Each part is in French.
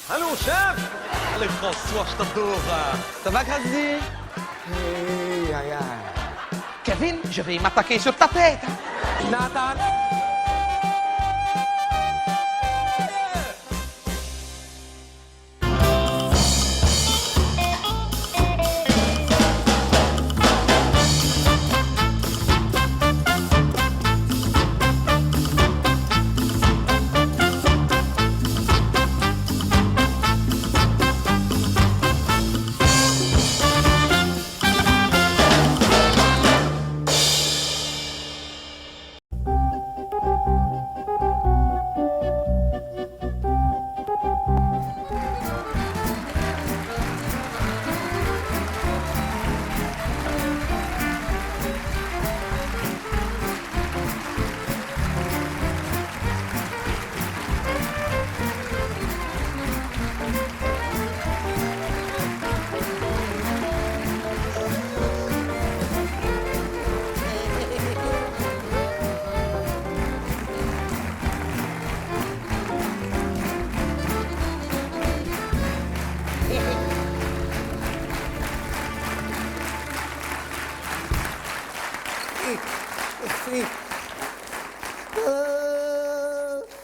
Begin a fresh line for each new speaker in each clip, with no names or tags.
Allô, chef? Allez, François, je t'adore. Ça va, Grady?
Aïe, aïe, aïe.
Kevin, je vais m'attaquer sur ta tête.
Nathan!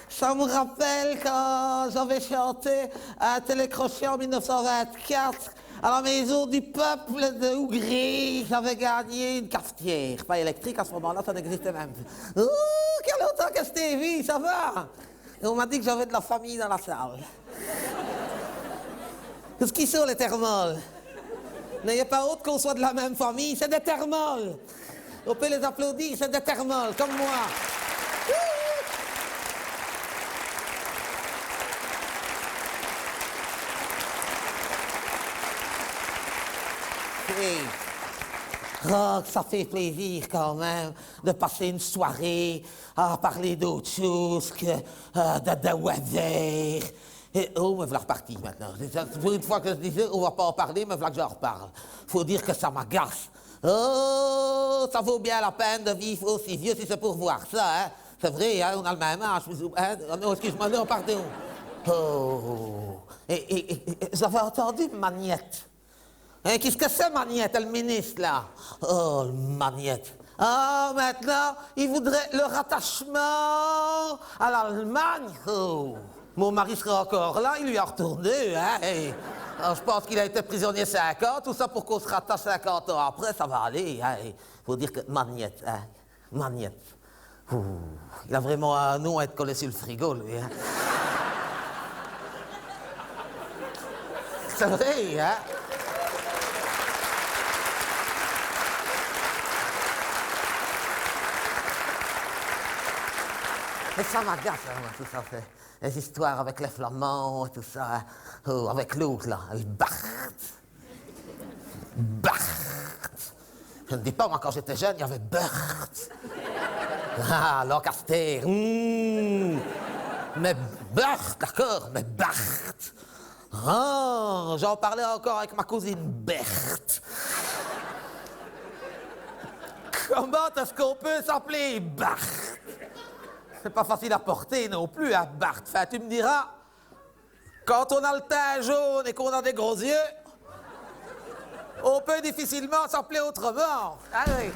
Ça me rappelle quand j'avais chanté à Télécrochet en 1924 à la Maison du Peuple de Hongrie. J'avais gagné une cafetière. Pas électrique, à ce moment-là, ça n'existait même plus. Oh, quel longtemps que je t'ai vu, ça va? Et on m'a dit que j'avais de la famille dans la salle. Qu'est-ce qu'ils sont, les thermoles? N'ayez pas honte qu'on soit de la même famille, c'est des thermoles. On peut les applaudir, c'est des thermoles, comme moi. Hey. Oh, ça fait plaisir quand même de passer une soirée à parler d'autre chose que de weather. Et oh, me voilà reparti maintenant. Pour une fois que je disais, on va pas en parler, me voilà que j'en reparle. Faut dire que ça m'agace. Oh, ça vaut bien la peine de vivre aussi vieux si c'est pour voir ça, hein. C'est vrai, hein, on a le même âge. Hein? Non, excuse-moi, non, pardon. Oh, et j'avais entendu Magnette. Hein, qu'est-ce que c'est, Magnette, le ministre, là? Oh, Magnette. Ah, maintenant, il voudrait le rattachement à l'Allemagne. Oh. Mon mari sera encore là, il lui a retourné, hein. Et, alors, je pense qu'il a été prisonnier 5 ans, tout ça pour qu'on se rattache 50 ans après, ça va aller, hein. Il faut dire que Magnette, hein. Magnette. Ouh. Il a vraiment un nom à être collé sur le frigo, lui, hein. C'est vrai, hein. Et ça m'agace, hein, tout ça fait. Les histoires avec les Flamands et tout ça. Hein. Oh, avec l'autre, là, avec Bart. Bart. Je ne dis pas, moi, quand j'étais jeune, il y avait Bert. Ah, Lancaster. Mais Bart, d'accord, mais Bart. Ah, j'en parlais encore avec ma cousine Berthe. Comment est-ce qu'on peut s'appeler Bart? C'est pas facile à porter non plus, hein, Bart. Enfin, tu me diras, quand on a le teint jaune et qu'on a des gros yeux, on peut difficilement s'appeler autrement. Allez.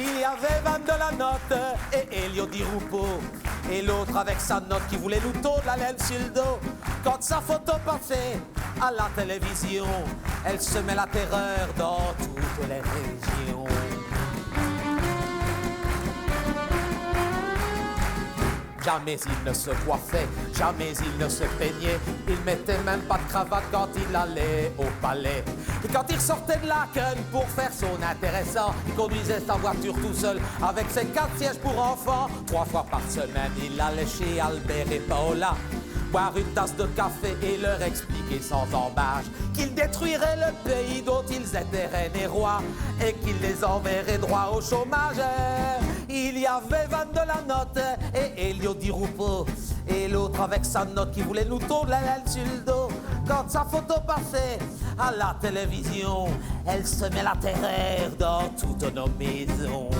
Il y avait Van de la Note et Elio Di Rupo. Et l'autre avec sa note qui voulait nous tondre la laine sur le dos. Quand sa photo passait à la télévision, elle semait la terreur dans toutes les régions. Jamais il ne se coiffait, jamais il ne se peignait. Il mettait même pas de cravate quand il allait au palais. Et quand il sortait de la queue pour faire son intéressant, il conduisait sa voiture tout seul avec ses 4 sièges pour enfants. 3 fois par semaine, il allait chez Albert et Paola boire une tasse de café et leur expliquer sans embâche qu'ils détruiraient le pays dont ils étaient reines et rois et qu'ils les enverraient droit au chômage. Il y avait Van de la Note et Elio Di Rupo et l'autre avec sa note qui voulait nous tondre la laine sur le dos. Quand sa photo passait à la télévision, elle semait la terreur dans toutes nos maisons.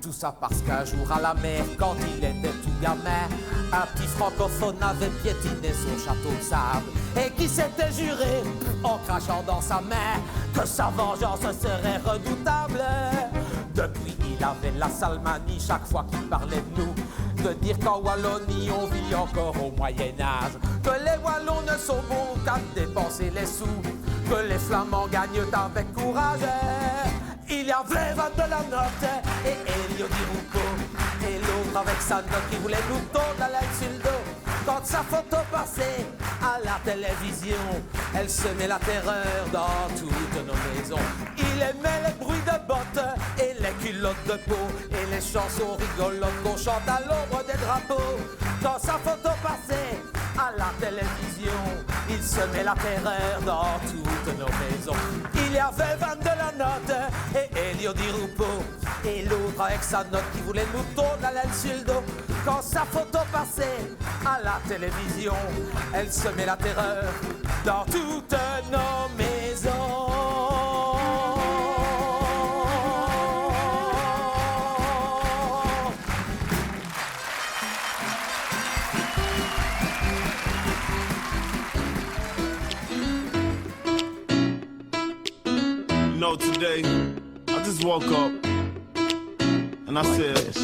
Tout ça parce qu'un jour à la mer, quand il était tout gamin, un petit francophone avait piétiné son château de sable et qui s'était juré, en crachant dans sa main, que sa vengeance serait redoutable. Depuis, il avait la sale manie, chaque fois qu'il parlait de nous, de dire qu'en Wallonie, on vit encore au Moyen-Âge, que les Wallons ne sont bons qu'à dépenser les sous, que les Flamands gagnent avec courage. Il y avait Van de la Notte et Elio Di Rucco, et l'autre avec sa note qui voulait nous tondre la laine sur le dos. Quand sa photo passait à la télévision, elle semait la terreur dans toutes nos maisons. Il aimait les bruits de bottes et les culottes de peau et les chansons rigolotes qu'on chante à l'ombre des drapeaux. Quand sa photo passait à la télévision, il semait la terreur dans toutes nos maisons. Il y avait Van de la Notte et Elio Di Rucco, et l'autre avec sa note qui voulait nous tondre la laine sur le dos. Quand sa photo passait à la télévision, elle semait la terreur dans toutes nos maisons.
You know, today, I just woke up and I said,